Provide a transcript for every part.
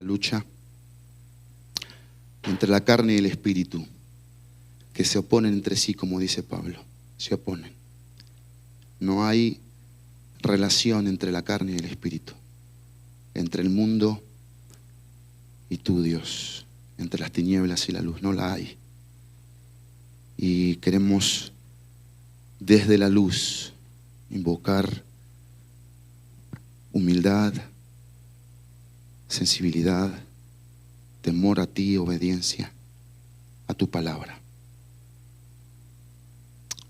lucha entre la carne y el espíritu, que se oponen entre sí, como dice Pablo, se oponen. No hay relación entre la carne y el espíritu, entre el mundo y tú, Dios, entre las tinieblas y la luz, no la hay. Y queremos desde la luz invocar humildad, sensibilidad, temor a ti, obediencia a tu palabra.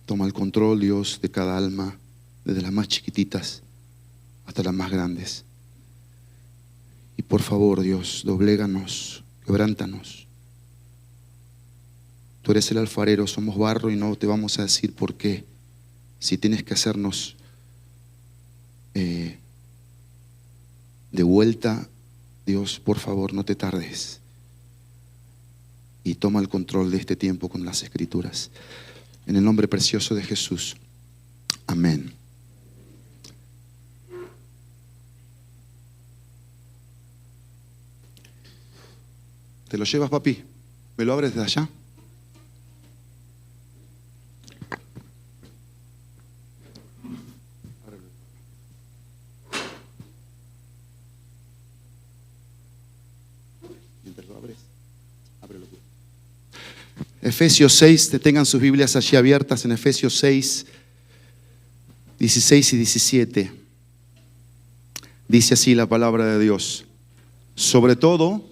Toma el control, Dios, de cada alma, desde las más chiquititas hasta las más grandes. Y por favor, Dios, dobléganos, quebrántanos. Tú eres el alfarero, somos barro y no te vamos a decir por qué. Si tienes que hacernos de vuelta, Dios, por favor, no te tardes. Y toma el control de este tiempo con las Escrituras. En el nombre precioso de Jesús. Amén. ¿Te lo llevas, papi? ¿Me lo abres desde allá? Mientras lo abres, ábrelo tú. Efesios 6, te tengan sus Biblias allí abiertas en Efesios 6, 16 y 17. Dice así la palabra de Dios. Sobre todo,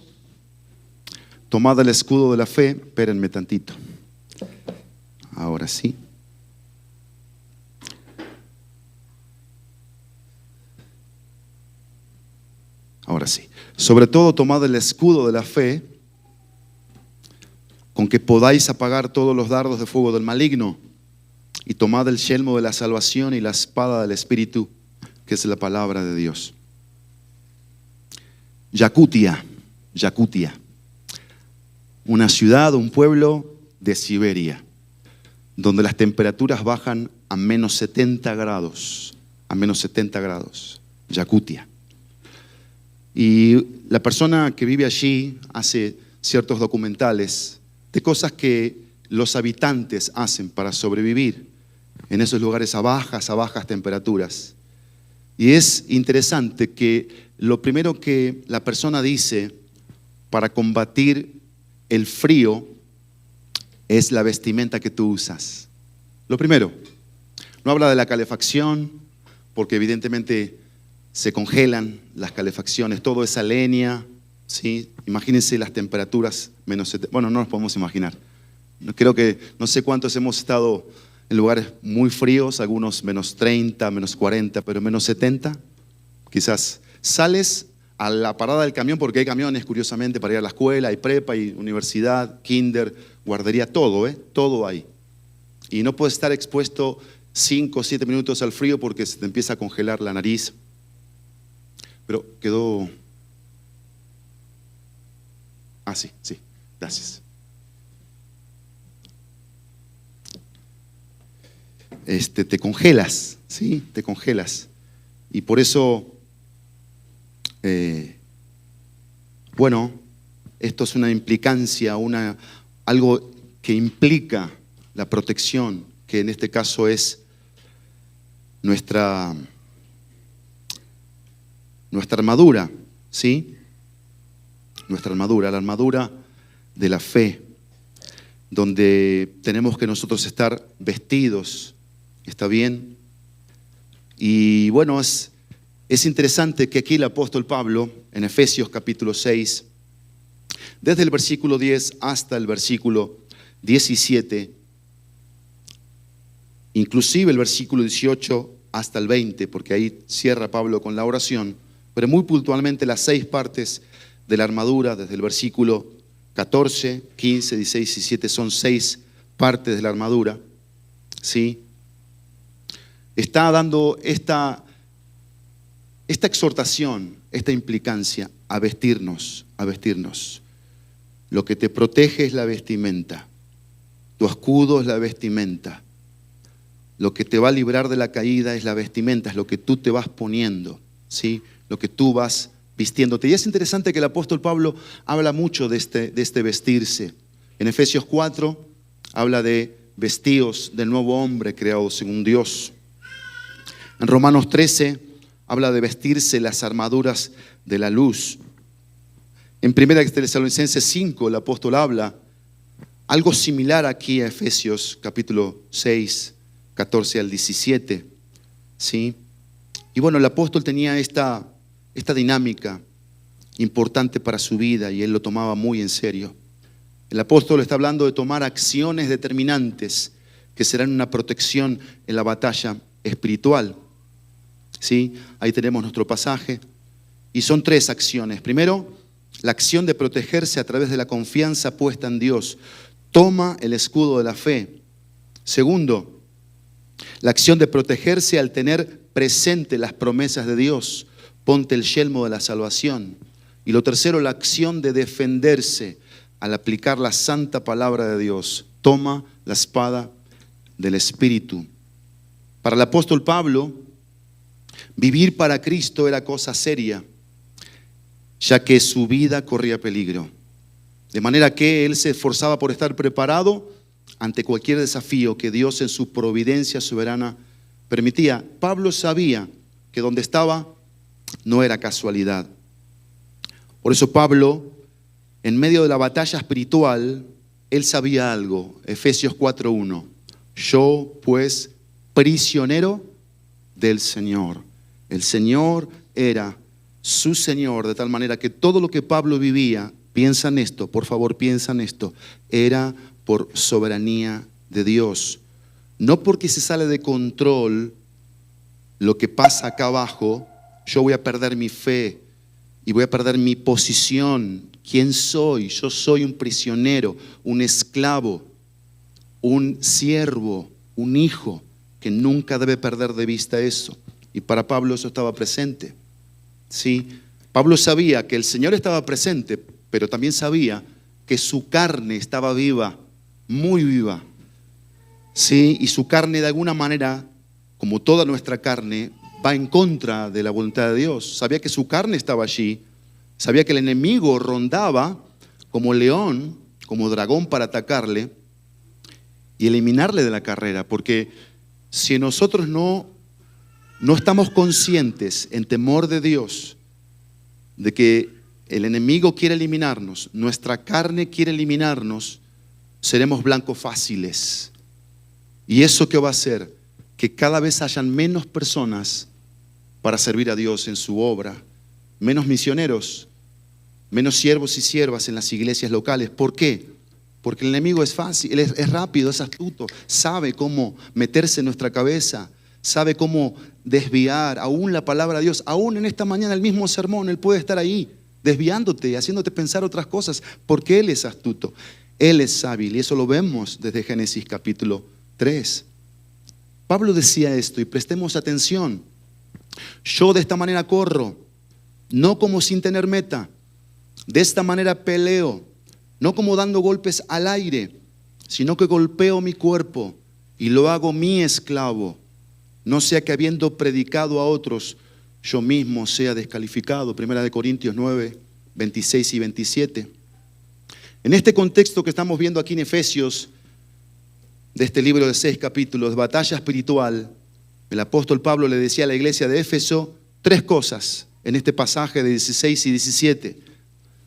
tomad el escudo de la fe. Espérenme tantito. Ahora sí. Ahora sí. Sobre todo, tomad el escudo de la fe, con que podáis apagar todos los dardos de fuego del maligno, y tomad el yelmo de la salvación y la espada del Espíritu, que es la palabra de Dios. Yakutia, una ciudad, un pueblo de Siberia, donde las temperaturas bajan a menos 70 grados, Yakutia. Y la persona que vive allí hace ciertos documentales de cosas que los habitantes hacen para sobrevivir en esos lugares a bajas temperaturas. Y es interesante que lo primero que la persona dice para combatir el frío es la vestimenta que tú usas. Lo primero, no habla de la calefacción, porque evidentemente se congelan las calefacciones, todo es a leña, ¿sí? Imagínense las temperaturas menos 70. Bueno, no nos podemos imaginar. Creo que no sé cuántos hemos estado en lugares muy fríos, algunos menos 30, menos 40, pero menos 70. Quizás sales a la parada del camión, porque hay camiones, curiosamente, para ir a la escuela, hay prepa, hay universidad, kinder, guardería, todo, todo hay. Y no puedes estar expuesto 5 o 7 minutos al frío porque se te empieza a congelar la nariz. Pero quedó... Ah, sí, gracias. Te congelas, ¿sí? Te congelas. Y por eso, bueno, esto es una implicancia, algo que implica la protección, que en este caso es nuestra armadura, ¿sí? Nuestra armadura, la armadura de la fe, donde tenemos que nosotros estar vestidos, ¿está bien? Y bueno, es interesante que aquí el apóstol Pablo, en Efesios capítulo 6, desde el versículo 10 hasta el versículo 17, inclusive el versículo 18 hasta el 20, porque ahí cierra Pablo con la oración, pero muy puntualmente las 6 partes de la armadura, desde el versículo 14, 15, 16 y 17, son 6 partes de la armadura, ¿sí? Está dando esta exhortación, esta implicancia a vestirnos. Lo que te protege es la vestimenta, tu escudo es la vestimenta, lo que te va a librar de la caída es la vestimenta, es lo que tú te vas poniendo, ¿sí? Lo que tú vas vistiéndote. Y es interesante que el apóstol Pablo habla mucho de este vestirse. En Efesios 4 habla de vestidos del nuevo hombre creado según Dios. En Romanos 13 habla de vestirse las armaduras de la luz. En 1 Tesalonicenses 5 el apóstol habla algo similar aquí a Efesios capítulo 6, 14 al 17. ¿Sí? Y bueno, el apóstol tenía esta dinámica importante para su vida y él lo tomaba muy en serio. El apóstol está hablando de tomar acciones determinantes que serán una protección en la batalla espiritual. ¿Sí? Ahí tenemos nuestro pasaje. Y son 3 acciones. Primero, la acción de protegerse a través de la confianza puesta en Dios. Toma el escudo de la fe. Segundo, la acción de protegerse al tener presente las promesas de Dios. Ponte el yelmo de la salvación. Y lo tercero, la acción de defenderse al aplicar la santa palabra de Dios. Toma la espada del Espíritu. Para el apóstol Pablo, vivir para Cristo era cosa seria, ya que su vida corría peligro. De manera que él se esforzaba por estar preparado ante cualquier desafío que Dios en su providencia soberana permitía. Pablo sabía que donde estaba no era casualidad. Por eso Pablo, en medio de la batalla espiritual, él sabía algo. Efesios 4:1. Yo, pues, prisionero del Señor. El Señor era su Señor, de tal manera que todo lo que Pablo vivía, piensa en esto, por favor, piensa en esto, era por soberanía de Dios. No porque se sale de control lo que pasa acá abajo, yo voy a perder mi fe y voy a perder mi posición. ¿Quién soy? Yo soy un prisionero, un esclavo, un siervo, un hijo, que nunca debe perder de vista eso. Y para Pablo eso estaba presente. Sí, Pablo sabía que el Señor estaba presente, pero también sabía que su carne estaba viva, muy viva. Sí, y su carne de alguna manera, como toda nuestra carne, va en contra de la voluntad de Dios. Sabía que su carne estaba allí, sabía que el enemigo rondaba como león, como dragón para atacarle y eliminarle de la carrera, porque si nosotros no estamos conscientes en temor de Dios de que el enemigo quiere eliminarnos, nuestra carne quiere eliminarnos, seremos blancos fáciles. ¿Y eso qué va a hacer? Que cada vez hayan menos personas para servir a Dios en su obra, menos misioneros, menos siervos y siervas en las iglesias locales. ¿Por qué? Porque el enemigo es fácil, es rápido, es astuto, sabe cómo meterse en nuestra cabeza, sabe cómo desviar aún la palabra de Dios. Aún en esta mañana el mismo sermón, Él puede estar ahí desviándote y haciéndote pensar otras cosas, porque Él es astuto, Él es hábil, y eso lo vemos desde Génesis capítulo 3. Pablo decía esto, y prestemos atención: yo de esta manera corro, no como sin tener meta, de esta manera peleo, no como dando golpes al aire, sino que golpeo mi cuerpo y lo hago mi esclavo, no sea que habiendo predicado a otros, yo mismo sea descalificado. 1 Corintios 9, 26 y 27. En este contexto que estamos viendo aquí en Efesios, de este libro de 6 capítulos, de batalla espiritual, el apóstol Pablo le decía a la iglesia de Éfeso 3 cosas en este pasaje de 16 y 17.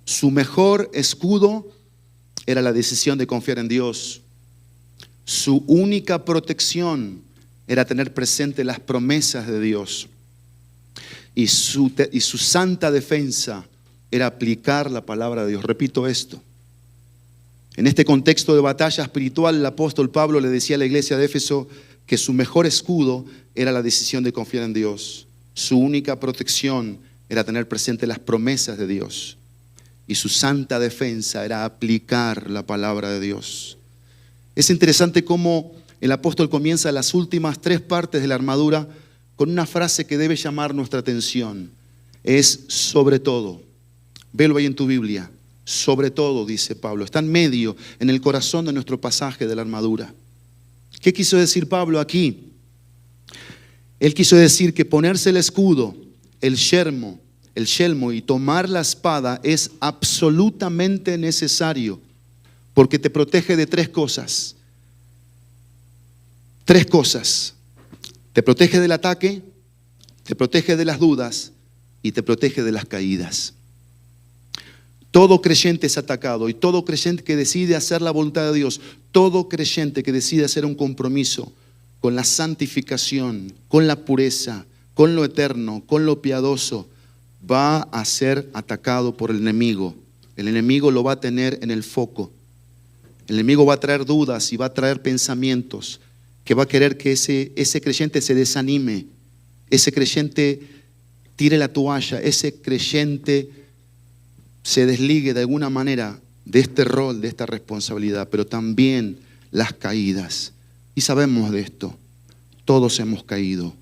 Su mejor escudo era la decisión de confiar en Dios. Su única protección era tener presente las promesas de Dios. Y su santa defensa era aplicar la palabra de Dios. Repito esto. En este contexto de batalla espiritual, el apóstol Pablo le decía a la iglesia de Éfeso que su mejor escudo era la decisión de confiar en Dios. Su única protección era tener presente las promesas de Dios. Y su santa defensa era aplicar la palabra de Dios. Es interesante cómo el apóstol comienza las últimas 3 partes de la armadura con una frase que debe llamar nuestra atención. Es sobre todo. Velo ahí en tu Biblia. Sobre todo, dice Pablo. Está en medio, en el corazón de nuestro pasaje de la armadura. ¿Qué quiso decir Pablo aquí? Él quiso decir que ponerse el escudo, el yelmo, el yelmo y tomar la espada es absolutamente necesario, porque te protege de tres cosas. Tres cosas. Te protege del ataque, te protege de las dudas y te protege de las caídas. Todo creyente es atacado, y todo creyente que decide hacer la voluntad de Dios, todo creyente que decide hacer un compromiso con la santificación, con la pureza, con lo eterno, con lo piadoso, va a ser atacado por el enemigo. El enemigo lo va a tener en el foco. El enemigo va a traer dudas y va a traer pensamientos que va a querer que ese creyente se desanime, ese creyente tire la toalla, ese creyente se desligue de alguna manera de este rol, de esta responsabilidad, pero también las caídas. Y sabemos de esto, todos hemos caído,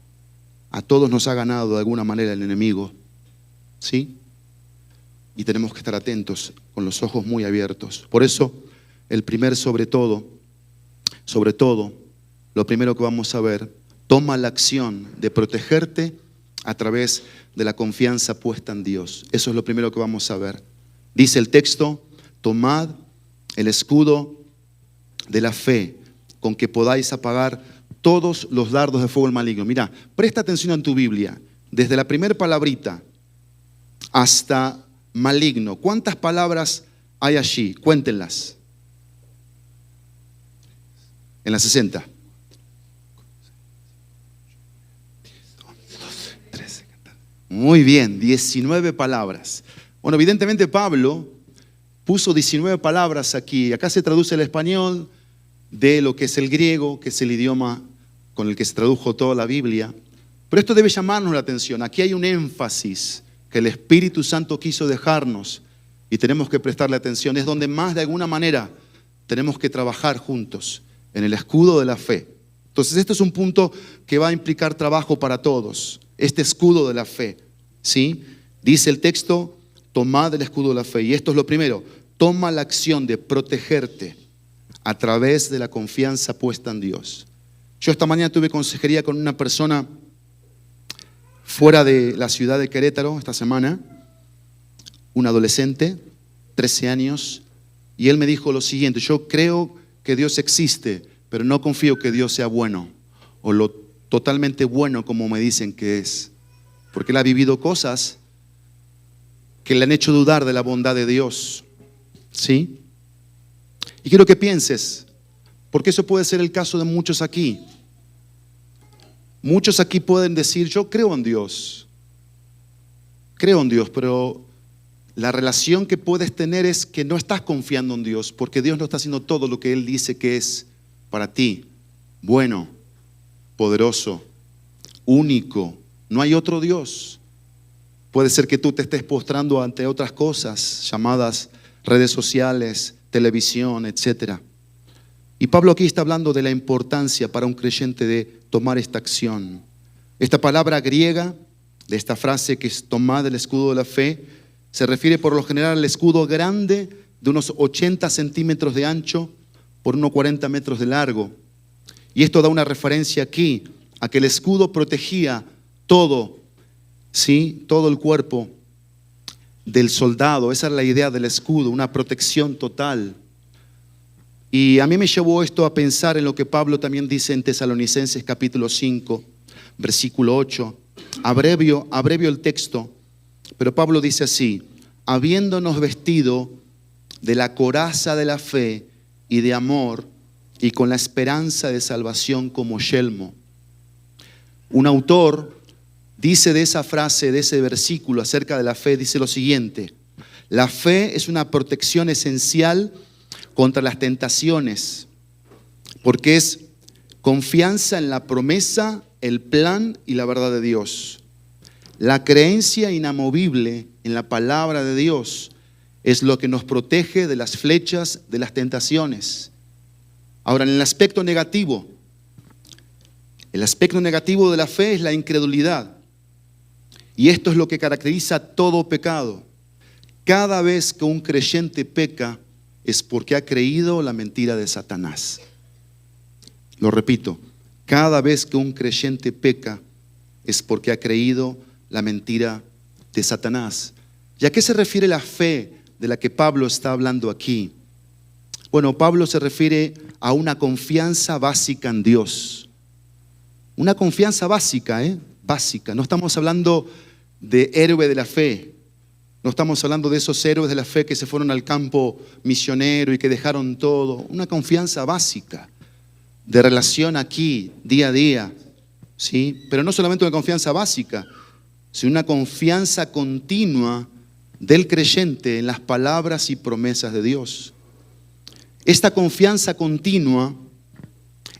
a todos nos ha ganado de alguna manera el enemigo, ¿sí? Y tenemos que estar atentos, con los ojos muy abiertos. Por eso, sobre todo, lo primero que vamos a ver, toma la acción de protegerte a través de la confianza puesta en Dios. Eso es lo primero que vamos a ver. Dice el texto, tomad el escudo de la fe, con que podáis apagar todos los dardos de fuego del maligno. Mira, presta atención en tu Biblia, desde la primera palabrita hasta maligno. ¿Cuántas palabras hay allí? Cuéntenlas. En las 60. 13. Muy bien, 19 palabras. Bueno, evidentemente Pablo puso 19 palabras aquí. Acá se traduce el español de lo que es el griego, que es el idioma con el que se tradujo toda la Biblia. Pero esto debe llamarnos la atención. Aquí hay un énfasis que el Espíritu Santo quiso dejarnos y tenemos que prestarle atención. Es donde más de alguna manera tenemos que trabajar juntos, en el escudo de la fe. Entonces esto es un punto que va a implicar trabajo para todos, este escudo de la fe, ¿sí? Dice el texto, tomad el escudo de la fe. Y esto es lo primero, toma la acción de protegerte a través de la confianza puesta en Dios. Yo esta mañana tuve consejería con una persona fuera de la ciudad de Querétaro esta semana, un adolescente, 13 años, y él me dijo lo siguiente: yo creo que Dios existe, pero no confío que Dios sea bueno, o lo totalmente bueno como me dicen que es, porque él ha vivido cosas que le han hecho dudar de la bondad de Dios, ¿sí? Y quiero que pienses, porque eso puede ser el caso de muchos aquí. Muchos aquí pueden decir, yo creo en Dios, pero la relación que puedes tener es que no estás confiando en Dios, porque Dios no está haciendo todo lo que Él dice que es para ti. Bueno, poderoso, único, no hay otro Dios. Puede ser que tú te estés postrando ante otras cosas llamadas redes sociales, televisión, etc. Y Pablo aquí está hablando de la importancia para un creyente de tomar esta acción. Esta palabra griega, de esta frase que es tomad el escudo de la fe, se refiere por lo general al escudo grande de unos 80 centímetros de ancho por unos 40 metros de largo. Y esto da una referencia aquí a que el escudo protegía todo, ¿sí? Todo el cuerpo del soldado. Esa es la idea del escudo, una protección total. Y a mí me llevó esto a pensar en lo que Pablo también dice en Tesalonicenses capítulo 5, versículo 8. Abrevio el texto, pero Pablo dice así: habiéndonos vestido de la coraza de la fe y de amor, y con la esperanza de salvación como yelmo. Un autor dice de esa frase, de ese versículo acerca de la fe, dice lo siguiente: la fe es una protección esencial contra las tentaciones, porque es confianza en la promesa, el plan y la verdad de Dios. La creencia inamovible en la palabra de Dios es lo que nos protege de las flechas de las tentaciones. Ahora, en el aspecto negativo de la fe es la incredulidad. Y esto es lo que caracteriza todo pecado. Cada vez que un creyente peca es porque ha creído la mentira de Satanás. Lo repito, cada vez que un creyente peca es porque ha creído la mentira de Satanás. ¿Y a qué se refiere la fe de la que Pablo está hablando aquí? Bueno, Pablo se refiere a una confianza básica en Dios. Una confianza básica, básica. No estamos hablando de héroe de la fe. No estamos hablando de esos héroes de la fe que se fueron al campo misionero y que dejaron todo. Una confianza básica de relación aquí, día a día. ¿Sí? Pero no solamente una confianza básica, sino una confianza continua del creyente en las palabras y promesas de Dios. Esta confianza continua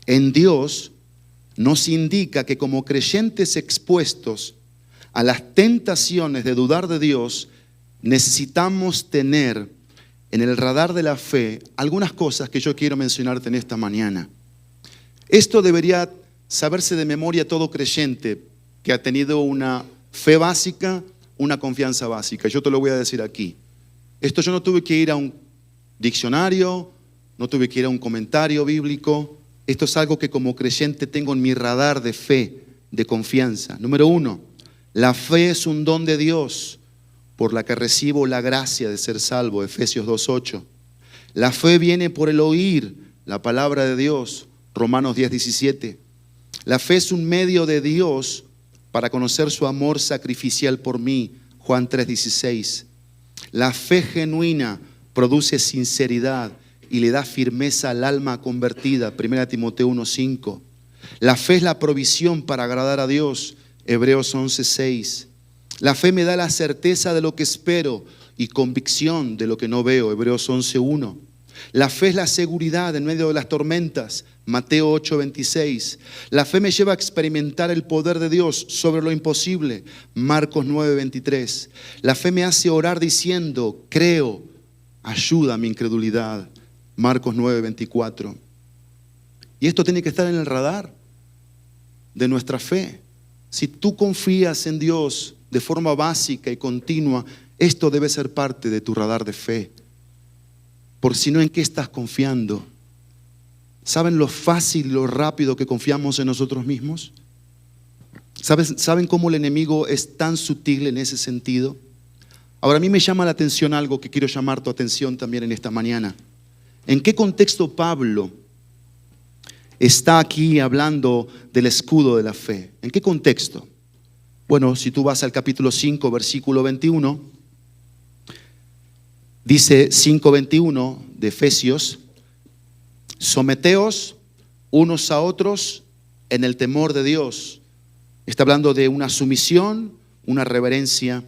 en Dios nos indica que como creyentes expuestos a las tentaciones de dudar de Dios, necesitamos tener en el radar de la fe algunas cosas que yo quiero mencionarte en esta mañana. Esto debería saberse de memoria todo creyente que ha tenido una fe básica, una confianza básica. Yo te lo voy a decir aquí. Esto yo no tuve que ir a un diccionario, no tuve que ir a un comentario bíblico. Esto es algo que como creyente tengo en mi radar de fe, de confianza. Número 1, la fe es un don de Dios por la que recibo la gracia de ser salvo, Efesios 2:8. La fe viene por el oír la palabra de Dios, Romanos 10:17. La fe es un medio de Dios para conocer su amor sacrificial por mí, Juan 3:16. La fe genuina produce sinceridad y le da firmeza al alma convertida, 1 Timoteo 1:5. La fe es la provisión para agradar a Dios, Hebreos 11:6. La fe me da la certeza de lo que espero y convicción de lo que no veo, Hebreos 11:1. La fe es la seguridad en medio de las tormentas, Mateo 8:26. La fe me lleva a experimentar el poder de Dios sobre lo imposible, Marcos 9:23. La fe me hace orar diciendo, creo, ayuda a mi incredulidad, Marcos 9:24. Y esto tiene que estar en el radar de nuestra fe. Si tú confías en Dios de forma básica y continua, esto debe ser parte de tu radar de fe. Por si no, ¿en qué estás confiando? ¿Saben lo fácil y lo rápido que confiamos en nosotros mismos? ¿Saben cómo el enemigo es tan sutil en ese sentido? Ahora, a mí me llama la atención algo que quiero llamar tu atención también en esta mañana. ¿En qué contexto Pablo está aquí hablando del escudo de la fe? ¿En qué contexto? Bueno, si tú vas al capítulo 5, versículo 21, dice 5:21 de Efesios, someteos unos a otros en el temor de Dios. Está hablando de una sumisión, una reverencia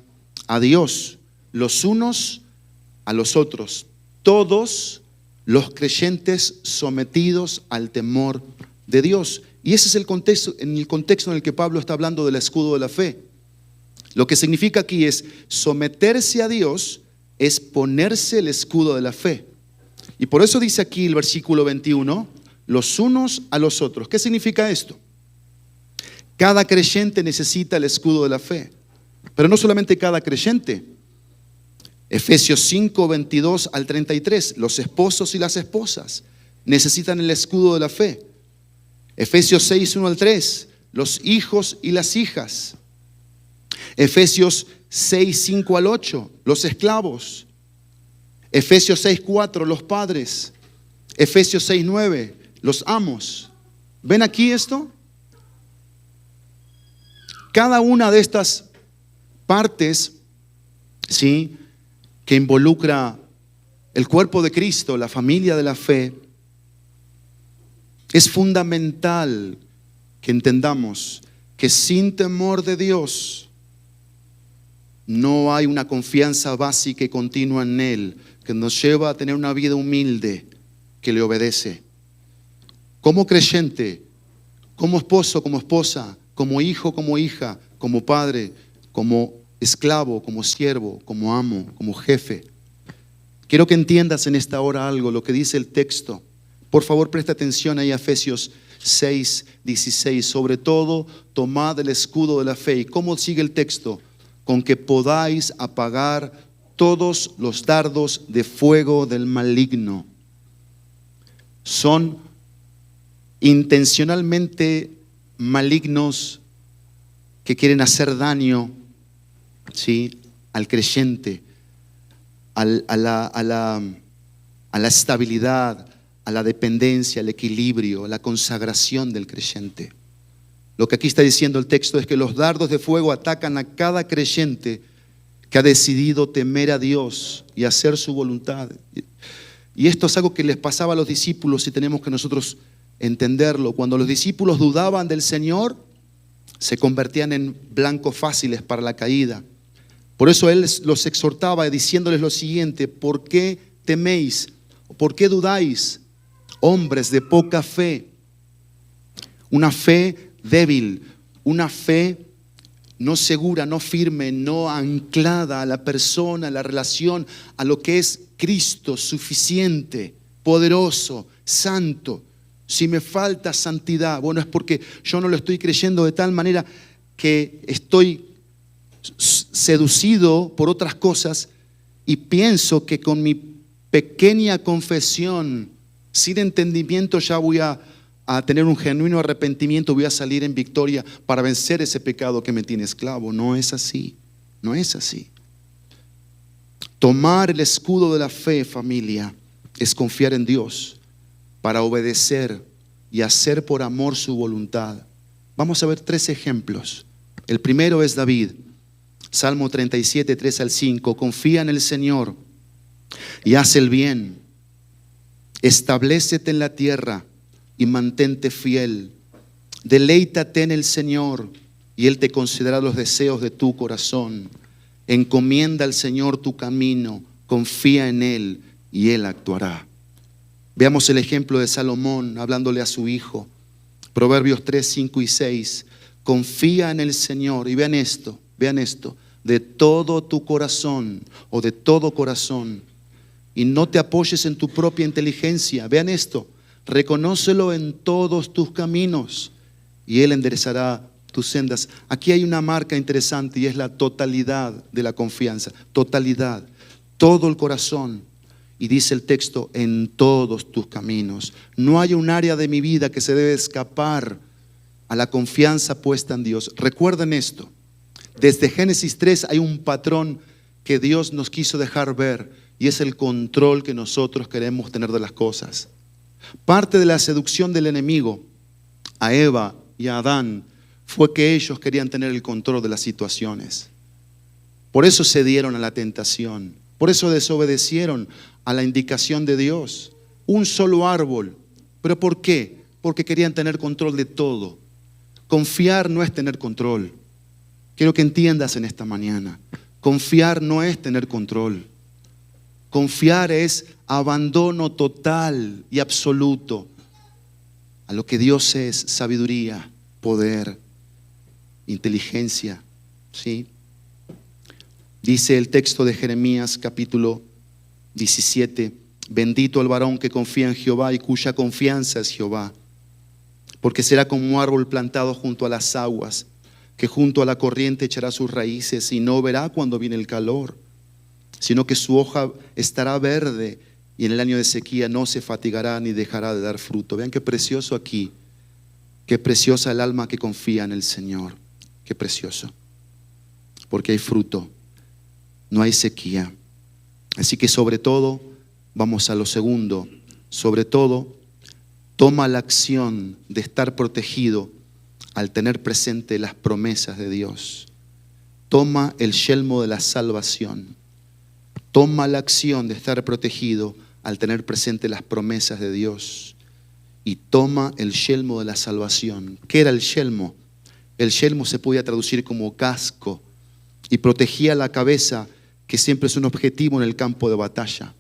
a Dios, los unos a los otros. Todos los creyentes sometidos al temor de Dios. Y ese es el contexto en el que Pablo está hablando del escudo de la fe. Lo que significa aquí es someterse a Dios, es ponerse el escudo de la fe. Y por eso dice aquí el versículo 21, los unos a los otros. ¿Qué significa esto? Cada creyente necesita el escudo de la fe. Pero no solamente cada creyente. Efesios 5, 22 al 33, los esposos y las esposas necesitan el escudo de la fe. Efesios 6, 1 al 3, los hijos y las hijas. Efesios 6, 5 al 8, los esclavos. Efesios 6, 4, los padres. Efesios 6, 9, los amos. ¿Ven aquí esto? Cada una de estas partes, ¿sí?, que involucra el cuerpo de Cristo, la familia de la fe, es fundamental que entendamos que sin temor de Dios no hay una confianza básica y continua en Él que nos lleva a tener una vida humilde que le obedece. Como creyente, como esposo, como esposa, como hijo, como hija, como padre, como esclavo, como siervo, como amo, como jefe. Quiero que entiendas en esta hora algo, lo que dice el texto. Por favor, presta atención ahí a Efesios 6, 16. Sobre todo, tomad el escudo de la fe. ¿Y cómo sigue el texto? Con que podáis apagar todos los dardos de fuego del maligno. Son intencionalmente malignos que quieren hacer daño ¿sí?, al creyente, a la estabilidad, a la dependencia, al equilibrio, a la consagración del creyente. Lo que aquí está diciendo el texto es que los dardos de fuego atacan a cada creyente que ha decidido temer a Dios y hacer su voluntad. Y esto es algo que les pasaba a los discípulos y tenemos que nosotros entenderlo. Cuando los discípulos dudaban del Señor, se convertían en blancos fáciles para la caída. Por eso Él los exhortaba diciéndoles lo siguiente: ¿por qué teméis? ¿Por qué dudáis, hombres de poca fe? Una fe débil, una fe no segura, no firme, no anclada a la persona, a la relación, a lo que es Cristo, suficiente, poderoso, santo. Si me falta santidad, bueno, es porque yo no lo estoy creyendo de tal manera que estoy seducido por otras cosas y pienso que con mi pequeña confesión, sin entendimiento, ya voy a tener un genuino arrepentimiento, voy a salir en victoria para vencer ese pecado que me tiene esclavo. No es así, no es así. Tomar el escudo de la fe, familia, es confiar en Dios para obedecer y hacer por amor su voluntad. Vamos a ver 3 ejemplos. El primero es David, Salmo 37, 3 al 5. Confía en el Señor y haz el bien. Establécete en la tierra y mantente fiel. Deleítate en el Señor y Él te concederá los deseos de tu corazón. Encomienda al Señor tu camino, confía en Él y Él actuará. Veamos el ejemplo de Salomón hablándole a su hijo. Proverbios 3, 5 y 6. Confía en el Señor. Y vean esto, de todo tu corazón o de todo corazón. Y no te apoyes en tu propia inteligencia. Vean esto. Reconócelo en todos tus caminos y Él enderezará tus sendas. Aquí hay una marca interesante y es la totalidad de la confianza. Totalidad, todo el corazón. Y dice el texto, en todos tus caminos. No hay un área de mi vida que se debe escapar a la confianza puesta en Dios. Recuerden esto. Desde Génesis 3 hay un patrón que Dios nos quiso dejar ver y es el control que nosotros queremos tener de las cosas. Parte de la seducción del enemigo a Eva y a Adán fue que ellos querían tener el control de las situaciones. Por eso cedieron a la tentación. Por eso desobedecieron a la indicación de Dios. Un solo árbol. ¿Pero por qué? Porque querían tener control de todo. Confiar no es tener control. Quiero que entiendas en esta mañana. Confiar no es tener control. Confiar es abandono total y absoluto a lo que Dios es: sabiduría, poder, inteligencia. ¿Sí? Dice el texto de Jeremías capítulo 17: bendito el varón que confía en Jehová y cuya confianza es Jehová, porque será como un árbol plantado junto a las aguas, que junto a la corriente echará sus raíces y no verá cuando viene el calor, sino que su hoja estará verde y en el año de sequía no se fatigará ni dejará de dar fruto. Vean qué precioso aquí, qué preciosa el alma que confía en el Señor, qué precioso, porque hay fruto, no hay sequía. Así que sobre todo, vamos a lo segundo, sobre todo, toma la acción de estar protegido al tener presente las promesas de Dios. Toma el yelmo de la salvación. Toma la acción de estar protegido al tener presente las promesas de Dios. Y toma el yelmo de la salvación. ¿Qué era el yelmo? El yelmo se podía traducir como casco y protegía la cabeza, que siempre es un objetivo en el campo de batalla.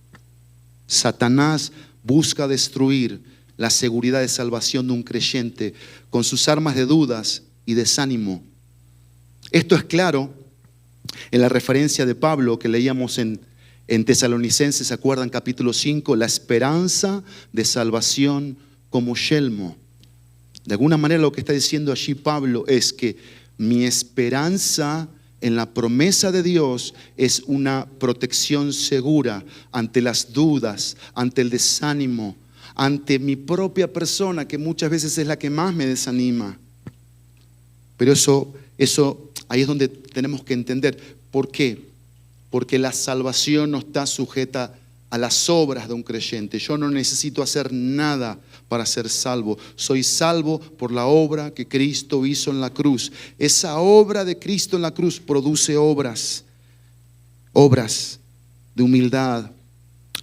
Satanás busca destruir la seguridad de salvación de un creyente con sus armas de dudas y desánimo. Esto es claro en la referencia de Pablo que leíamos en Tesalonicenses, ¿se acuerdan? Capítulo 5, la esperanza de salvación como yelmo. De alguna manera lo que está diciendo allí Pablo es que mi esperanza en la promesa de Dios es una protección segura ante las dudas, ante el desánimo, ante mi propia persona, que muchas veces es la que más me desanima. Pero eso ahí es donde tenemos que entender. ¿Por qué? Porque la salvación no está sujeta a las obras de un creyente. Yo no necesito hacer nada para ser salvo. Soy salvo por la obra que Cristo hizo en la cruz. Esa obra de Cristo en la cruz produce obras de humildad,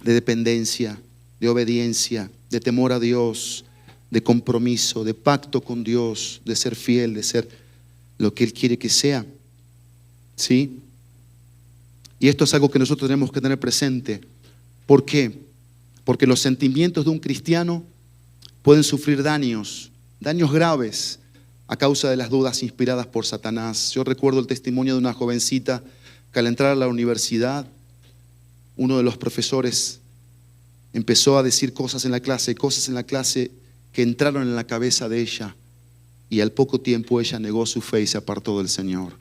de dependencia, de obediencia, de temor a Dios, de compromiso, de pacto con Dios, de ser fiel, de ser lo que Él quiere que sea. ¿Sí? Y esto es algo que nosotros tenemos que tener presente. ¿Por qué? Porque los sentimientos de un cristiano pueden sufrir daños graves a causa de las dudas inspiradas por Satanás. Yo recuerdo el testimonio de una jovencita que al entrar a la universidad, uno de los profesores empezó a decir cosas en la clase que entraron en la cabeza de ella, y al poco tiempo ella negó su fe y se apartó del Señor.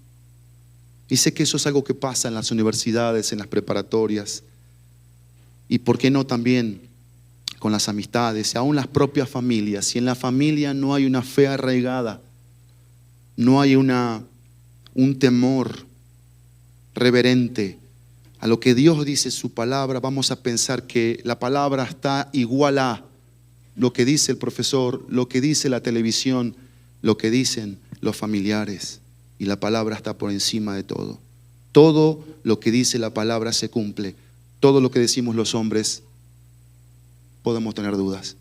Y sé que eso es algo que pasa en las universidades, en las preparatorias, y por qué no también con las amistades, aún las propias familias. Si en la familia no hay una fe arraigada, no hay un temor reverente a lo que Dios dice en su palabra, vamos a pensar que la palabra está igual a lo que dice el profesor, lo que dice la televisión, lo que dicen los familiares, y la palabra está por encima de todo. Todo lo que dice la palabra se cumple. Todo lo que decimos los hombres, podemos tener dudas,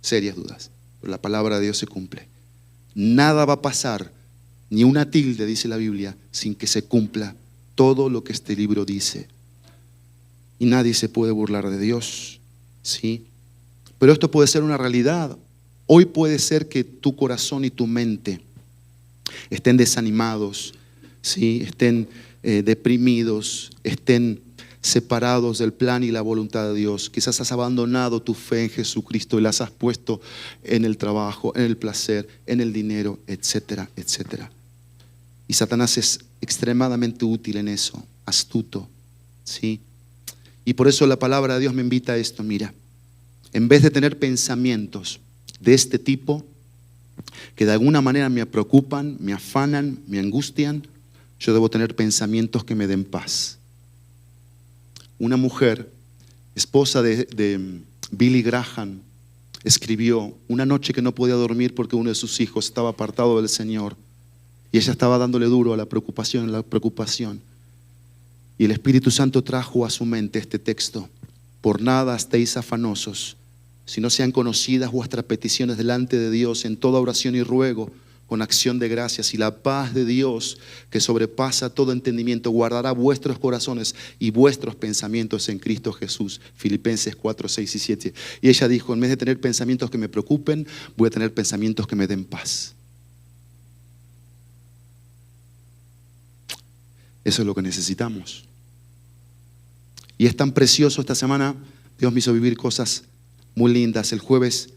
serias dudas, pero la palabra de Dios se cumple. Nada va a pasar, ni una tilde, dice la Biblia, sin que se cumpla todo lo que este libro dice. Y nadie se puede burlar de Dios, ¿sí? Pero esto puede ser una realidad. Hoy puede ser que tu corazón y tu mente estén desanimados, ¿sí? Estén deprimidos, estén separados del plan y la voluntad de Dios. Quizás has abandonado tu fe en Jesucristo y las has puesto en el trabajo, en el placer, en el dinero, etcétera, etcétera. Y Satanás es extremadamente útil en eso, astuto, ¿sí? Y por eso la palabra de Dios me invita a esto. Mira, en vez de tener pensamientos de este tipo, que de alguna manera me preocupan, me afanan, me angustian, yo debo tener pensamientos que me den paz. Una mujer, esposa de Billy Graham, escribió: una noche que no podía dormir porque uno de sus hijos estaba apartado del Señor, y ella estaba dándole duro a la preocupación. Y el Espíritu Santo trajo a su mente este texto: por nada estéis afanosos, si no sean conocidas vuestras peticiones delante de Dios en toda oración y ruego, con acción de gracias, y la paz de Dios, que sobrepasa todo entendimiento, guardará vuestros corazones y vuestros pensamientos en Cristo Jesús. Filipenses 4, 6 y 7. Y ella dijo: en vez de tener pensamientos que me preocupen, voy a tener pensamientos que me den paz. Eso es lo que necesitamos. Y es tan precioso. Esta semana Dios me hizo vivir cosas muy lindas. El jueves,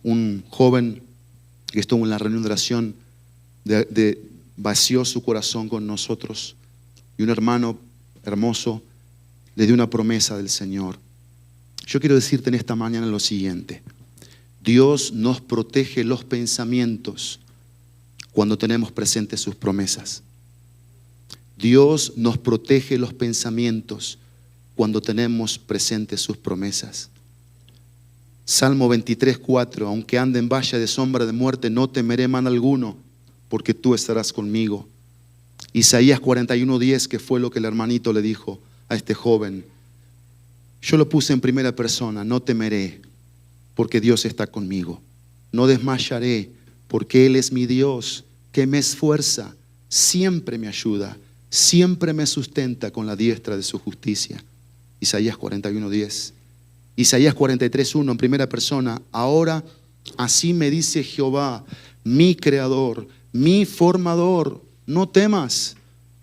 un joven que estuvo en la reunión de oración vació su corazón con nosotros, y un hermano hermoso le dio una promesa del Señor. Yo quiero decirte en esta mañana lo siguiente: Dios nos protege los pensamientos cuando tenemos presentes sus promesas. Dios nos protege los pensamientos cuando tenemos presentes sus promesas. Salmo 23, 4: aunque ande en valle de sombra de muerte, no temeré mal alguno, porque tú estarás conmigo. Isaías 41, 10, que fue lo que el hermanito le dijo a este joven. Yo lo puse en primera persona: no temeré, porque Dios está conmigo. No desmayaré, porque Él es mi Dios, que me esfuerza, siempre me ayuda, siempre me sustenta con la diestra de su justicia. Isaías 41, 10. Isaías 43, 1 en primera persona: ahora así me dice Jehová, mi creador, mi formador, no temas,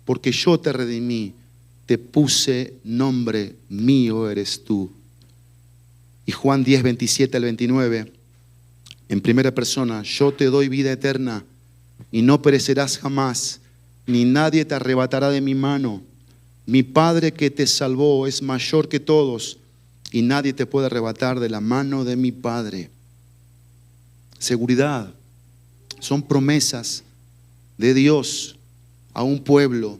porque yo te redimí, te puse nombre, mío eres tú. Y Juan 10, 27 al 29, en primera persona: yo te doy vida eterna y no perecerás jamás, ni nadie te arrebatará de mi mano. Mi Padre que te salvó es mayor que todos, y nadie te puede arrebatar de la mano de mi Padre. Seguridad. Son promesas de Dios a un pueblo,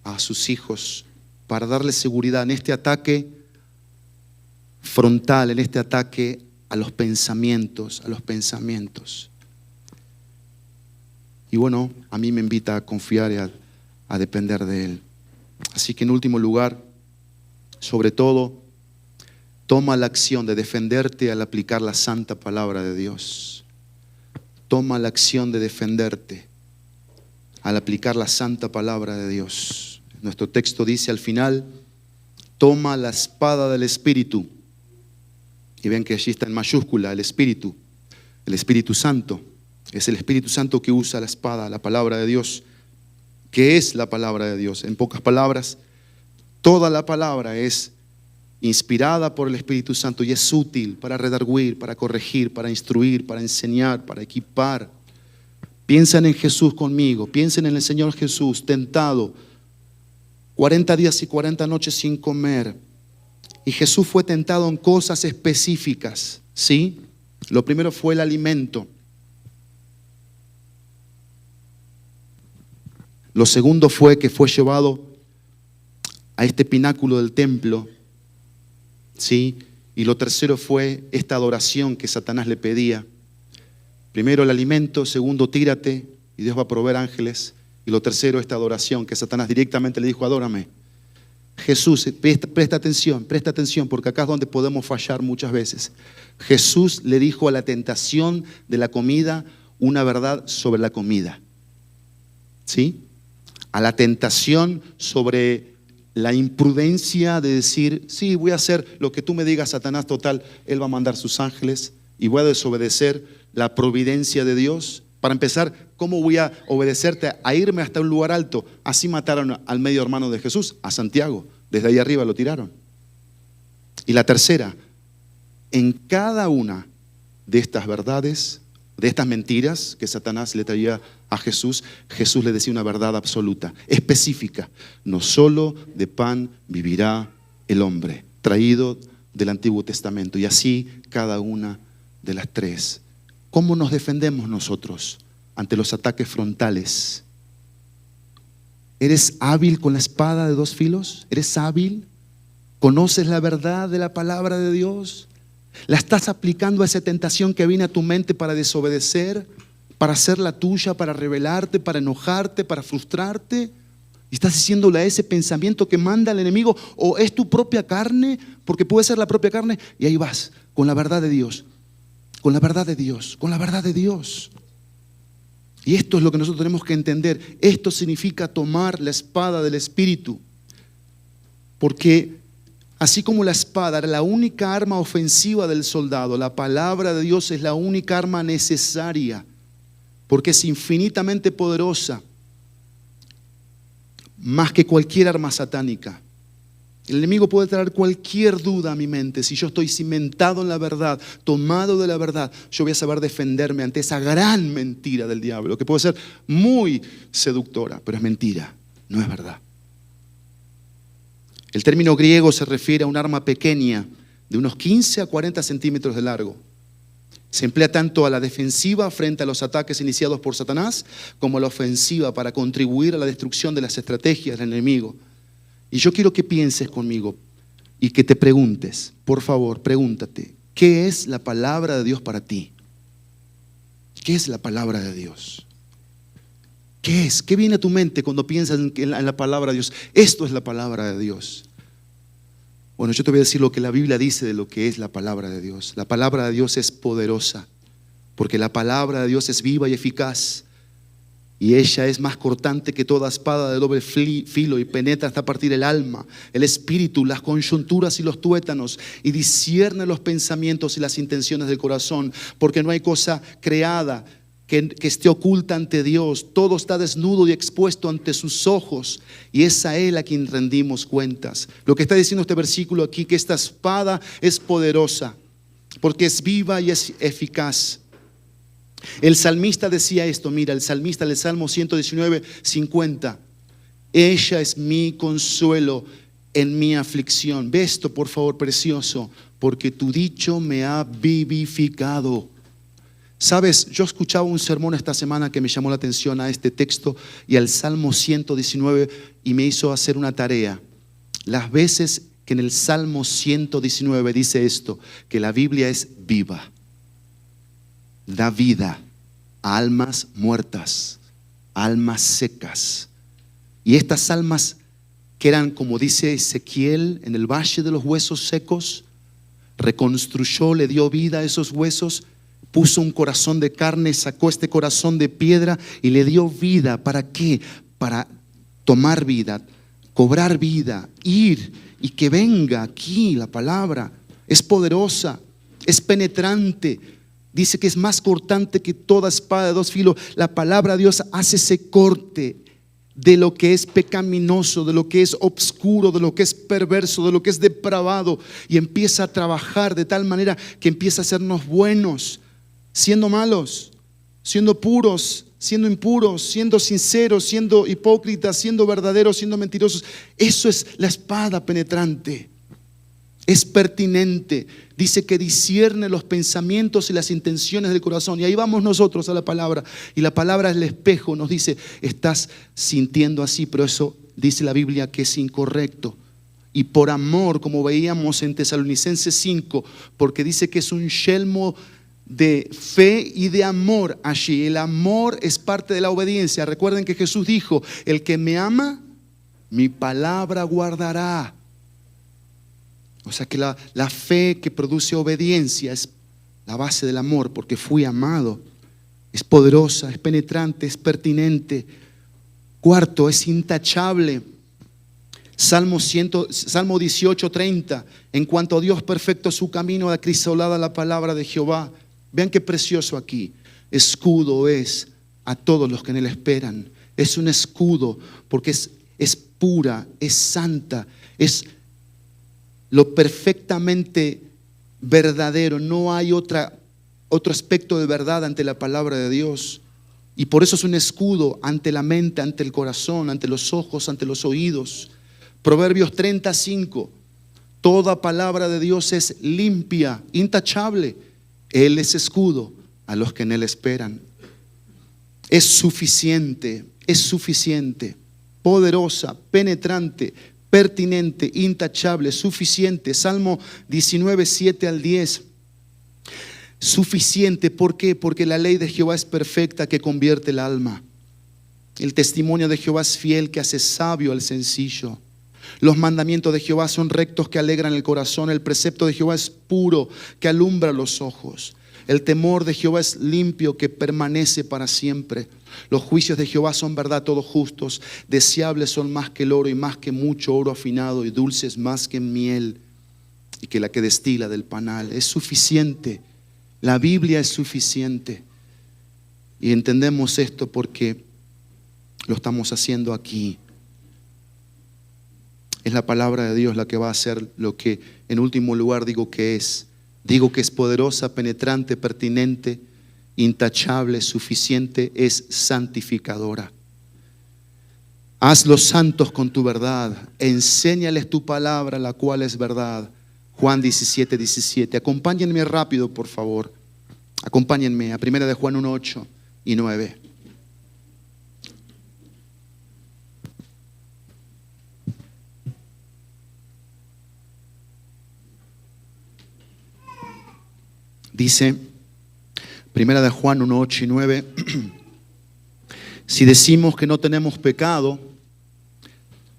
a sus hijos, para darles seguridad en este ataque frontal, en este ataque a los pensamientos, Y bueno, a mí me invita a confiar y a depender de Él. Así que en último lugar, sobre todo, toma la acción de defenderte al aplicar la santa palabra de Dios. Toma la acción de defenderte al aplicar la santa palabra de Dios. Nuestro texto dice al final, toma la espada del Espíritu. Y ven que allí está en mayúscula el Espíritu Santo. Es el Espíritu Santo que usa la espada, la palabra de Dios. ¿Qué es la palabra de Dios? En pocas palabras, toda la palabra es inspirada por el Espíritu Santo y es útil para redarguir, para corregir, para instruir, para enseñar, para equipar. Piensen en Jesús conmigo, piensen en el Señor Jesús tentado 40 días y 40 noches sin comer. Y Jesús fue tentado en cosas específicas, ¿sí? Lo primero fue el alimento. Lo segundo fue que fue llevado a este pináculo del templo, ¿sí? Y lo tercero fue esta adoración que Satanás le pedía. Primero el alimento, segundo tírate y Dios va a proveer ángeles. Y lo tercero esta adoración que Satanás directamente le dijo, adórame. Jesús, presta atención, porque acá es donde podemos fallar muchas veces. Jesús le dijo a la tentación de la comida una verdad sobre la comida, ¿sí? A la tentación sobre la imprudencia de decir, sí, voy a hacer lo que tú me digas, Satanás, total, Él va a mandar sus ángeles y voy a desobedecer la providencia de Dios. Para empezar, ¿cómo voy a obedecerte a irme hasta un lugar alto? Así mataron al medio hermano de Jesús, a Santiago. Desde ahí arriba lo tiraron. Y la tercera, en cada una de estas verdades, de estas mentiras que Satanás le traía a Jesús, Jesús le decía una verdad absoluta, específica. No solo de pan vivirá el hombre, traído del Antiguo Testamento. Y así cada una de las tres. ¿Cómo nos defendemos nosotros ante los ataques frontales? ¿Eres hábil con la espada de dos filos? ¿Eres hábil? ¿Conoces la verdad de la palabra de Dios? ¿La estás aplicando a esa tentación que viene a tu mente para desobedecer, para hacerla tuya, para rebelarte, para enojarte, para frustrarte? ¿Y estás diciéndole a ese pensamiento que manda el enemigo? ¿O es tu propia carne? Porque puede ser la propia carne. Y ahí vas, con la verdad de Dios. Con la verdad de Dios, con la verdad de Dios. Y esto es lo que nosotros tenemos que entender. Esto significa tomar la espada del Espíritu. Porque así como la espada era la única arma ofensiva del soldado, la palabra de Dios es la única arma necesaria. Porque es infinitamente poderosa, más que cualquier arma satánica. El enemigo puede traer cualquier duda a mi mente. Si yo estoy cimentado en la verdad, tomado de la verdad, yo voy a saber defenderme ante esa gran mentira del diablo, que puede ser muy seductora, pero es mentira, no es verdad. El término griego se refiere a un arma pequeña de unos 15 a 40 centímetros de largo. Se emplea tanto a la defensiva frente a los ataques iniciados por Satanás, como a la ofensiva para contribuir a la destrucción de las estrategias del enemigo. Y yo quiero que pienses conmigo y que te preguntes, por favor, pregúntate, ¿qué es la palabra de Dios para ti? ¿Qué es la palabra de Dios? ¿Qué es? ¿Qué viene a tu mente cuando piensas en la palabra de Dios? Esto es la palabra de Dios. Bueno, yo te voy a decir lo que la Biblia dice de lo que es la palabra de Dios. La palabra de Dios es poderosa, porque la palabra de Dios es viva y eficaz. Y ella es más cortante que toda espada de doble filo y penetra hasta partir el alma, el espíritu, las coyunturas y los tuétanos, y discierne los pensamientos y las intenciones del corazón, porque no hay cosa creada que esté oculta ante Dios. Todo está desnudo y expuesto ante sus ojos, y es a Él a quien rendimos cuentas. Lo que está diciendo este versículo aquí, que esta espada es poderosa, porque es viva y es eficaz. El salmista decía esto, mira, el salmista del Salmo 119, 50. Ella es mi consuelo en mi aflicción. Ve esto, por favor, precioso. Porque tu dicho me ha vivificado. Sabes, yo escuchaba un sermón esta semana que me llamó la atención a este texto y al Salmo 119 y me hizo hacer una tarea. Las veces que en el Salmo 119 dice esto, que la Biblia es viva, da vida a almas muertas, almas secas. Y estas almas que eran, como dice Ezequiel, en el valle de los huesos secos, reconstruyó, le dio vida a esos huesos, puso un corazón de carne, sacó este corazón de piedra y le dio vida. ¿Para qué? Para tomar vida, cobrar vida, ir y que venga aquí la palabra. Es poderosa, es penetrante. Dice que es más cortante que toda espada de dos filos. La palabra de Dios hace ese corte de lo que es pecaminoso, de lo que es obscuro, de lo que es perverso, de lo que es depravado, y empieza a trabajar de tal manera que empieza a hacernos buenos, siendo malos, siendo puros, siendo impuros, siendo sinceros, siendo hipócritas, siendo verdaderos, siendo mentirosos. Eso es la espada penetrante. Es pertinente. Dice que discierne los pensamientos y las intenciones del corazón. Y ahí vamos nosotros a la palabra. Y la palabra es el espejo. Nos dice, estás sintiendo así, pero eso dice la Biblia que es incorrecto. Y por amor, como veíamos en Tesalonicenses 5, porque dice que es un yelmo de fe y de amor allí. El amor es parte de la obediencia. Recuerden que Jesús dijo, el que me ama, mi palabra guardará. O sea que la fe que produce obediencia es la base del amor, porque fui amado. Es poderosa, es penetrante, es pertinente. Cuarto, es intachable. Salmo 18:30. En cuanto a Dios perfecto su camino, acrisolada la palabra de Jehová. Vean qué precioso aquí. Escudo es a todos los que en él esperan. Es un escudo porque es pura, es santa, es lo perfectamente verdadero. No hay otro aspecto de verdad ante la palabra de Dios. Y por eso es un escudo ante la mente, ante el corazón, ante los ojos, ante los oídos. Proverbios 35. Toda palabra de Dios es limpia, intachable. Él es escudo a los que en él esperan. Es suficiente, poderosa, penetrante, pertinente, intachable, suficiente. Salmo 19, 7 al 10. Suficiente, ¿por qué? Porque la ley de Jehová es perfecta, que convierte el alma. El testimonio de Jehová es fiel, que hace sabio al sencillo. Los mandamientos de Jehová son rectos, que alegran el corazón. El precepto de Jehová es puro, que alumbra los ojos. El temor de Jehová es limpio, que permanece para siempre. Los juicios de Jehová son verdad, todos justos. Deseables son más que el oro y más que mucho oro afinado, y dulces más que miel y que la que destila del panal. Es suficiente. La Biblia es suficiente. Y entendemos esto porque lo estamos haciendo aquí. Es la palabra de Dios la que va a hacer lo que en último lugar digo que es. Digo que es poderosa, penetrante, pertinente, intachable, suficiente, es santificadora. Hazlos santos con tu verdad. Enséñales tu palabra, la cual es verdad. Juan 17, 17. Acompáñenme rápido, por favor. Acompáñenme a 1 de Juan 1, 8 y 9. Dice 1 de Juan 1, 8 y 9. Si decimos que no tenemos pecado,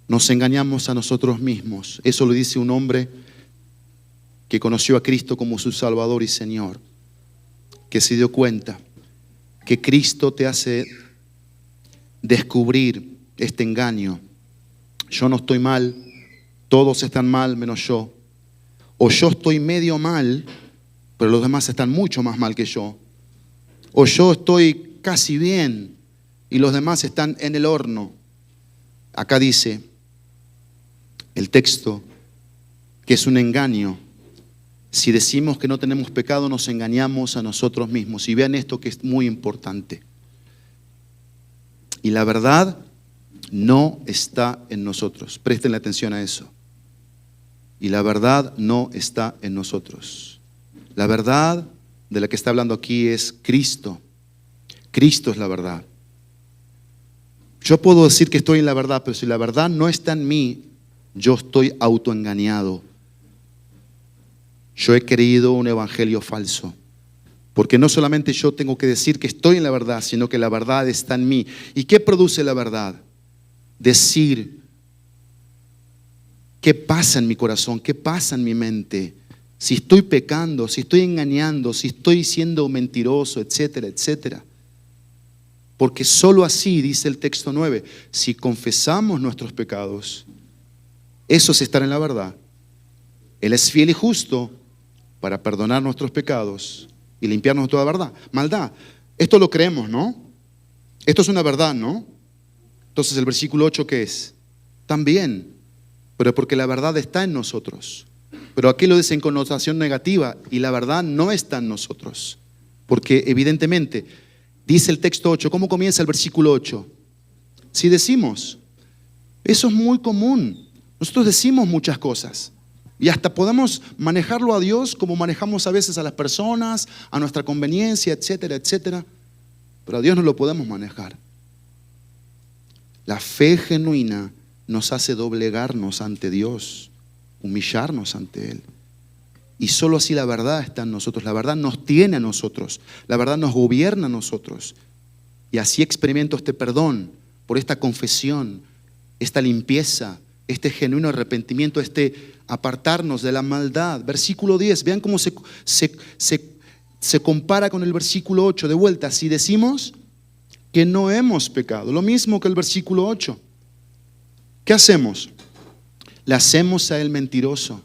nos engañamos a nosotros mismos. Eso lo dice un hombre que conoció a Cristo como su Salvador y Señor, que se dio cuenta que Cristo te hace descubrir este engaño. Yo no estoy mal, todos están mal menos yo. O yo estoy medio mal, pero los demás están mucho más mal que yo. O yo estoy casi bien y los demás están en el horno. Acá dice el texto que es un engaño. Si decimos que no tenemos pecado, nos engañamos a nosotros mismos. Y vean esto que es muy importante. Y la verdad no está en nosotros. Presten atención a eso. Y la verdad no está en nosotros. La verdad de la que está hablando aquí es Cristo. Cristo es la verdad. Yo puedo decir que estoy en la verdad, pero si la verdad no está en mí, yo estoy autoengañado. Yo he creído un evangelio falso. Porque no solamente yo tengo que decir que estoy en la verdad, sino que la verdad está en mí. ¿Y qué produce la verdad? Decir qué pasa en mi corazón, qué pasa en mi mente. Si estoy pecando, si estoy engañando, si estoy siendo mentiroso, etcétera, etcétera. Porque solo así, dice el texto 9, si confesamos nuestros pecados, eso es estar en la verdad. Él es fiel y justo para perdonar nuestros pecados y limpiarnos de toda maldad. Esto lo creemos, ¿no? Esto es una verdad, ¿no? Entonces el versículo 8, ¿qué es? También, pero porque la verdad está en nosotros. Pero aquí lo dice en connotación negativa y la verdad no está en nosotros. Porque evidentemente, dice el texto 8, ¿cómo comienza el versículo 8? Si decimos, eso es muy común. Nosotros decimos muchas cosas. Y hasta podemos manejarlo a Dios como manejamos a veces a las personas, a nuestra conveniencia, etcétera, etcétera. Pero a Dios no lo podemos manejar. La fe genuina nos hace doblegarnos ante Dios, humillarnos ante Él. Y solo así la verdad está en nosotros. La verdad nos tiene a nosotros. La verdad nos gobierna a nosotros. Y así experimento este perdón por esta confesión, esta limpieza, este genuino arrepentimiento, este apartarnos de la maldad. Versículo 10, vean cómo se compara con el versículo 8. De vuelta, si decimos que no hemos pecado, lo mismo que el versículo 8. ¿Qué hacemos? Le hacemos a Él mentiroso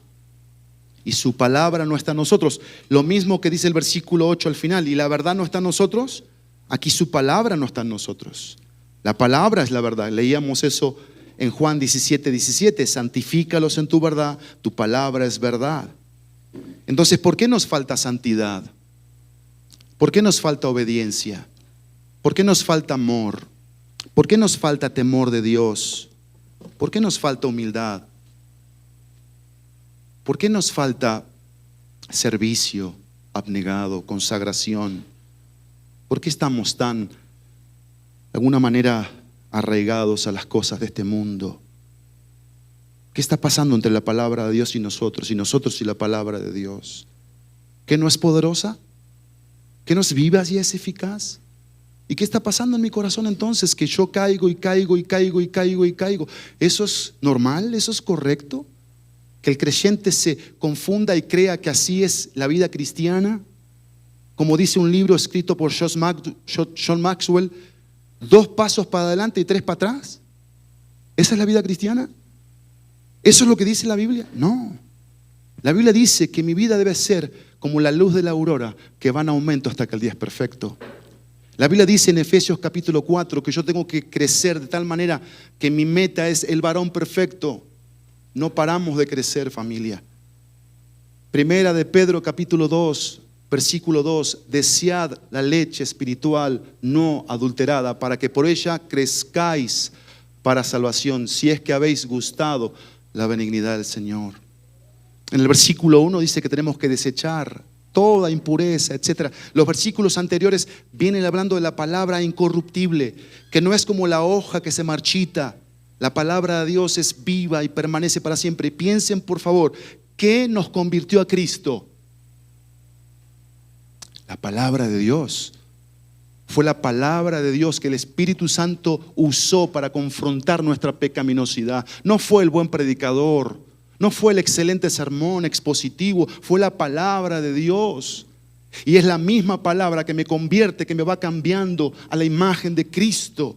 y su palabra no está en nosotros. Lo mismo que dice el versículo 8 al final. ¿Y la verdad no está en nosotros? Aquí su palabra no está en nosotros. La palabra es la verdad. Leíamos eso en Juan 17:17, santifícalos en tu verdad, tu palabra es verdad. Entonces, ¿por qué nos falta santidad? ¿Por qué nos falta obediencia? ¿Por qué nos falta amor? ¿Por qué nos falta temor de Dios? ¿Por qué nos falta humildad? ¿Por qué nos falta servicio, abnegado, consagración? ¿Por qué estamos tan, de alguna manera, arraigados a las cosas de este mundo? ¿Qué está pasando entre la palabra de Dios y nosotros y la palabra de Dios? ¿Que no es poderosa? ¿Que no es viva y es eficaz? ¿Y qué está pasando en mi corazón entonces? Que yo caigo y caigo y caigo y caigo y caigo. ¿Eso es normal? ¿Eso es correcto? ¿Que el creyente se confunda y crea que así es la vida cristiana? Como dice un libro escrito por John Maxwell, 2 pasos para adelante y 3 para atrás. ¿Esa es la vida cristiana? ¿Eso es lo que dice la Biblia? No. La Biblia dice que mi vida debe ser como la luz de la aurora, que va en aumento hasta que el día es perfecto. La Biblia dice en Efesios capítulo 4 que yo tengo que crecer de tal manera que mi meta es el varón perfecto. No paramos de crecer, familia. Primera de Pedro capítulo 2, versículo 2, desead la leche espiritual no adulterada para que por ella crezcáis para salvación, si es que habéis gustado la benignidad del Señor. En el versículo 1 dice que tenemos que desechar toda impureza, etc. Los versículos anteriores vienen hablando de la palabra incorruptible, que no es como la hoja que se marchita. La palabra de Dios es viva y permanece para siempre. Piensen, por favor, ¿qué nos convirtió a Cristo? La palabra de Dios. Fue la palabra de Dios que el Espíritu Santo usó para confrontar nuestra pecaminosidad. No fue el buen predicador, no fue el excelente sermón expositivo, fue la palabra de Dios. Y es la misma palabra que me convierte, que me va cambiando a la imagen de Cristo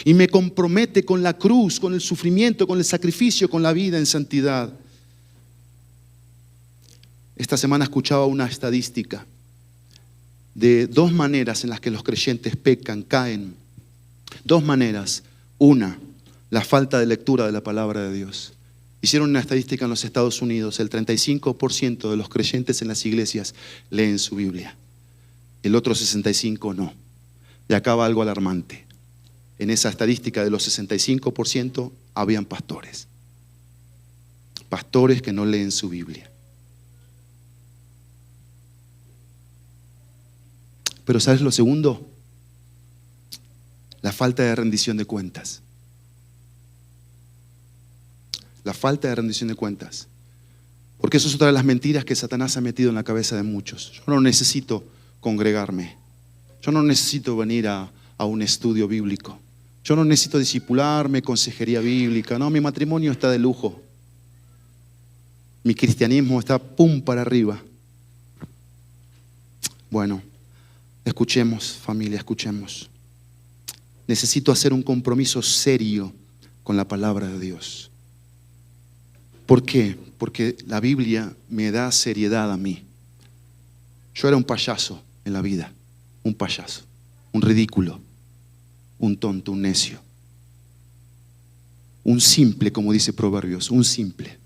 y me compromete con la cruz, con el sufrimiento, con el sacrificio, con la vida en santidad. Esta semana escuchaba una estadística de 2 maneras en las que los creyentes pecan, caen. 2 maneras. Una, la falta de lectura de la palabra de Dios. Hicieron una estadística en los Estados Unidos, el 35% de los creyentes en las iglesias leen su Biblia. El otro 65% no. Y acá va algo alarmante. En esa estadística de los 65% habían pastores. Pastores que no leen su Biblia. Pero ¿sabes lo segundo? La falta de rendición de cuentas. La falta de rendición de cuentas. Porque eso es otra de las mentiras que Satanás ha metido en la cabeza de muchos. Yo no necesito congregarme. Yo no necesito venir a un estudio bíblico. Yo no necesito discipularme, consejería bíblica. No, mi matrimonio está de lujo. Mi cristianismo está pum para arriba. Bueno, escuchemos, familia, escuchemos. Necesito hacer un compromiso serio con la palabra de Dios. ¿Por qué? Porque la Biblia me da seriedad a mí. Yo era un payaso en la vida, un payaso, un ridículo, un tonto, un necio. Un simple, como dice Proverbios, un simple,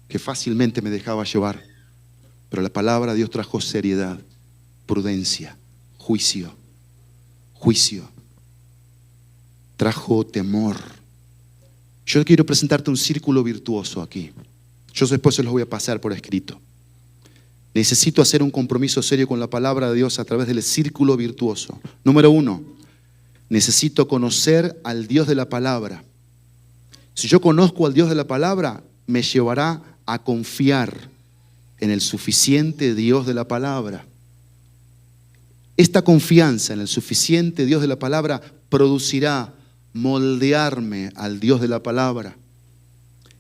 que fácilmente me dejaba llevar. Pero la palabra de Dios trajo seriedad, prudencia, juicio. Trajo temor. Yo quiero presentarte un círculo virtuoso aquí. Yo después se los voy a pasar por escrito. Necesito hacer un compromiso serio con la palabra de Dios a través del círculo virtuoso. Número 1, necesito conocer al Dios de la palabra. Si yo conozco al Dios de la palabra, me llevará a confiar en el suficiente Dios de la palabra. Esta confianza en el suficiente Dios de la palabra producirá moldearme al Dios de la palabra.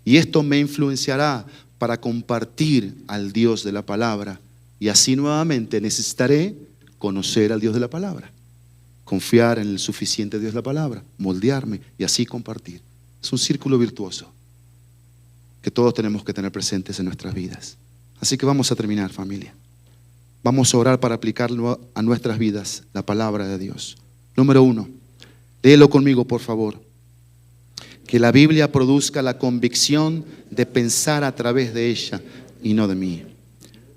Y esto me influenciará para compartir al Dios de la palabra. Y así nuevamente necesitaré conocer al Dios de la palabra. Confiar en el suficiente Dios de la palabra. Moldearme y así compartir. Es un círculo virtuoso que todos tenemos que tener presentes en nuestras vidas. Así que vamos a terminar, familia. Vamos a orar para aplicarlo a nuestras vidas, la palabra de Dios. Número 1, léelo conmigo, por favor. Que la Biblia produzca la convicción de pensar a través de ella y no de mí.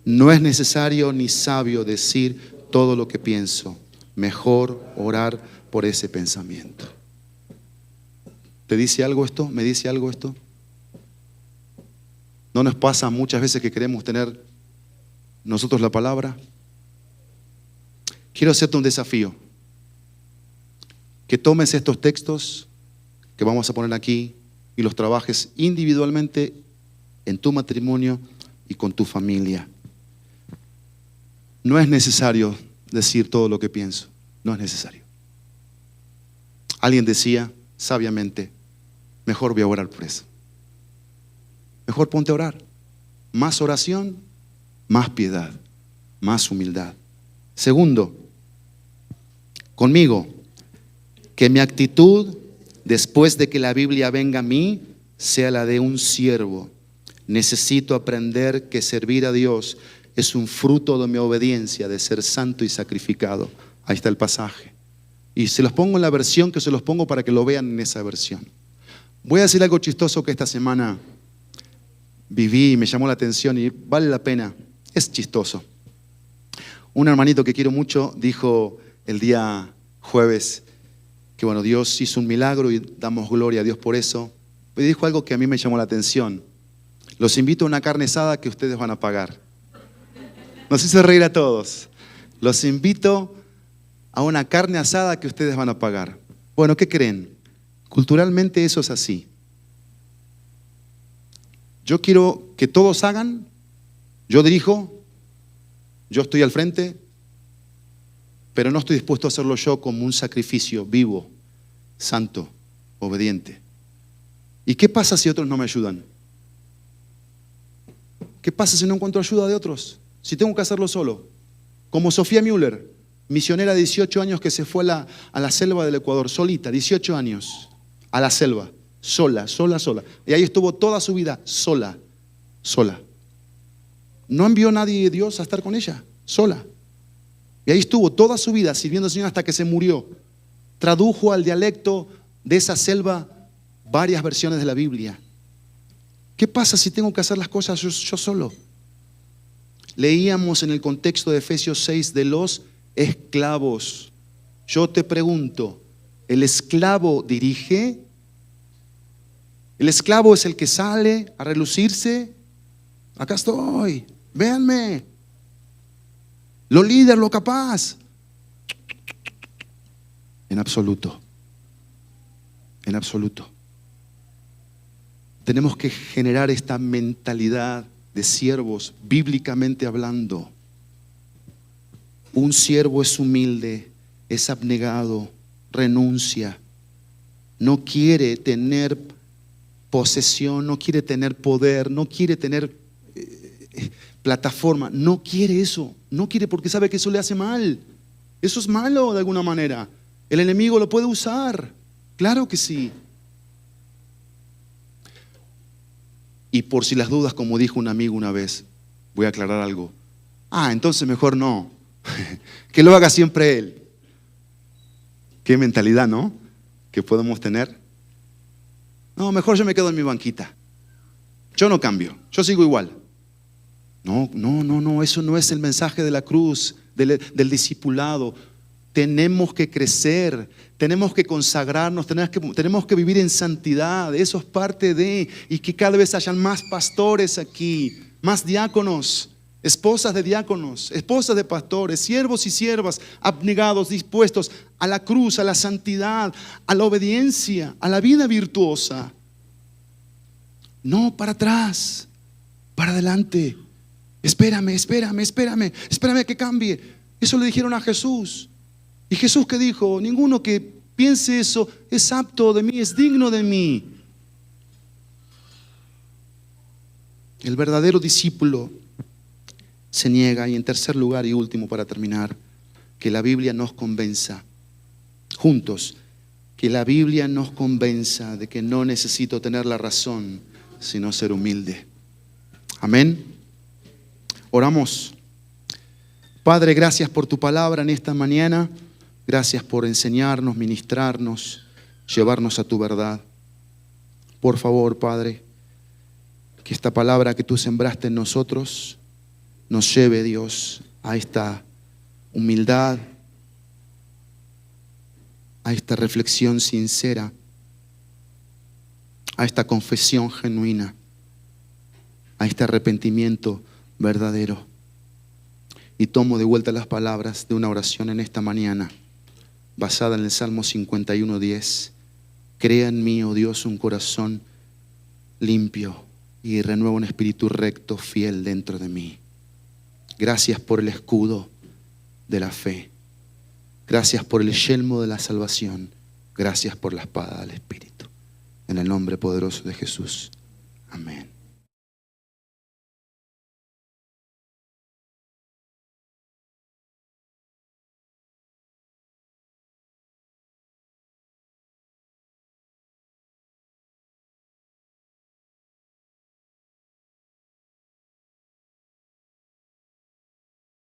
No es necesario ni sabio decir todo lo que pienso. Mejor orar por ese pensamiento. ¿Te dice algo esto? ¿Me dice algo esto? ¿No nos pasa muchas veces que queremos tener nosotros la palabra? Quiero hacerte un desafío. Que tomes estos textos que vamos a poner aquí y los trabajes individualmente en tu matrimonio y con tu familia. No es necesario decir todo lo que pienso. No es necesario. Alguien decía sabiamente, mejor voy a orar por eso. Mejor ponte a orar. Más oración, más piedad, más humildad. Segundo, conmigo, que mi actitud después de que la Biblia venga a mí sea la de un siervo. Necesito aprender que servir a Dios es un fruto de mi obediencia, de ser santo y sacrificado. Ahí está el pasaje. Y se los pongo en la versión que se los pongo para que lo vean en esa versión. Voy a decir algo chistoso que esta semana viví y me llamó la atención y vale la pena. Es chistoso. Un hermanito que quiero mucho dijo el día jueves que bueno, Dios hizo un milagro y damos gloria a Dios por eso. Y dijo algo que a mí me llamó la atención. Los invito a una carne asada que ustedes van a pagar. Nos hizo reír a todos. Los invito a una carne asada que ustedes van a pagar. Bueno, ¿qué creen? Culturalmente eso es así. Yo quiero que todos hagan, yo dirijo, yo estoy al frente, pero no estoy dispuesto a hacerlo yo como un sacrificio vivo, santo, obediente. ¿Y qué pasa si otros no me ayudan? ¿Qué pasa si no encuentro ayuda de otros? Si tengo que hacerlo solo. Como Sofía Müller, misionera de 18 años que se fue a la selva del Ecuador, solita, 18 años, a la selva, sola. Y ahí estuvo toda su vida, sola. No envió nadie de Dios a estar con ella, sola. Y ahí estuvo toda su vida sirviendo al Señor hasta que se murió. Tradujo al dialecto de esa selva varias versiones de la Biblia. ¿Qué pasa si tengo que hacer las cosas yo solo? Leíamos en el contexto de Efesios 6 de los esclavos. Yo te pregunto, ¿el esclavo dirige? ¿El esclavo es el que sale a relucirse? Acá estoy, véanme. Lo líder, lo capaz. En absoluto. En absoluto. Tenemos que generar esta mentalidad de siervos, bíblicamente hablando. Un siervo es humilde, es abnegado, renuncia. No quiere tener posesión, no quiere tener poder, no quiere tener plataforma. No quiere eso. No quiere porque sabe que eso le hace mal. Eso es malo de alguna manera. El enemigo lo puede usar. Claro que sí. Y por si las dudas, como dijo un amigo una vez, voy a aclarar algo. Entonces mejor no. Que lo haga siempre él. Qué mentalidad, ¿no? Que podemos tener. No, mejor yo me quedo en mi banquita. Yo no cambio, yo sigo igual. No, eso no es el mensaje de la cruz, del discipulado. Tenemos que crecer, tenemos que consagrarnos, tenemos que vivir en santidad. Eso es parte de, y que cada vez hayan más pastores aquí, más diáconos, esposas de diáconos, esposas de pastores, siervos y siervas abnegados, dispuestos a la cruz, a la santidad, a la obediencia, a la vida virtuosa. No para atrás, para adelante. Espérame que cambie. Eso le dijeron a Jesús. Y Jesús, ¿qué dijo? Ninguno que piense eso es apto de mí, es digno de mí. El verdadero discípulo se niega. Y en tercer lugar y último para terminar, que la Biblia nos convenza, juntos, que la Biblia nos convenza de que no necesito tener la razón, sino ser humilde. Amén. Oramos. Padre, gracias por tu palabra en esta mañana. Gracias por enseñarnos, ministrarnos, llevarnos a tu verdad. Por favor, Padre, que esta palabra que tú sembraste en nosotros nos lleve, Dios, a esta humildad, a esta reflexión sincera, a esta confesión genuina, a este arrepentimiento verdadero. Y tomo de vuelta las palabras de una oración en esta mañana, basada en el Salmo 51:10. Crea en mí, oh Dios, un corazón limpio y renueva un espíritu recto, fiel dentro de mí. Gracias por el escudo de la fe. Gracias por el yelmo de la salvación. Gracias por la espada del Espíritu. En el nombre poderoso de Jesús. Amén.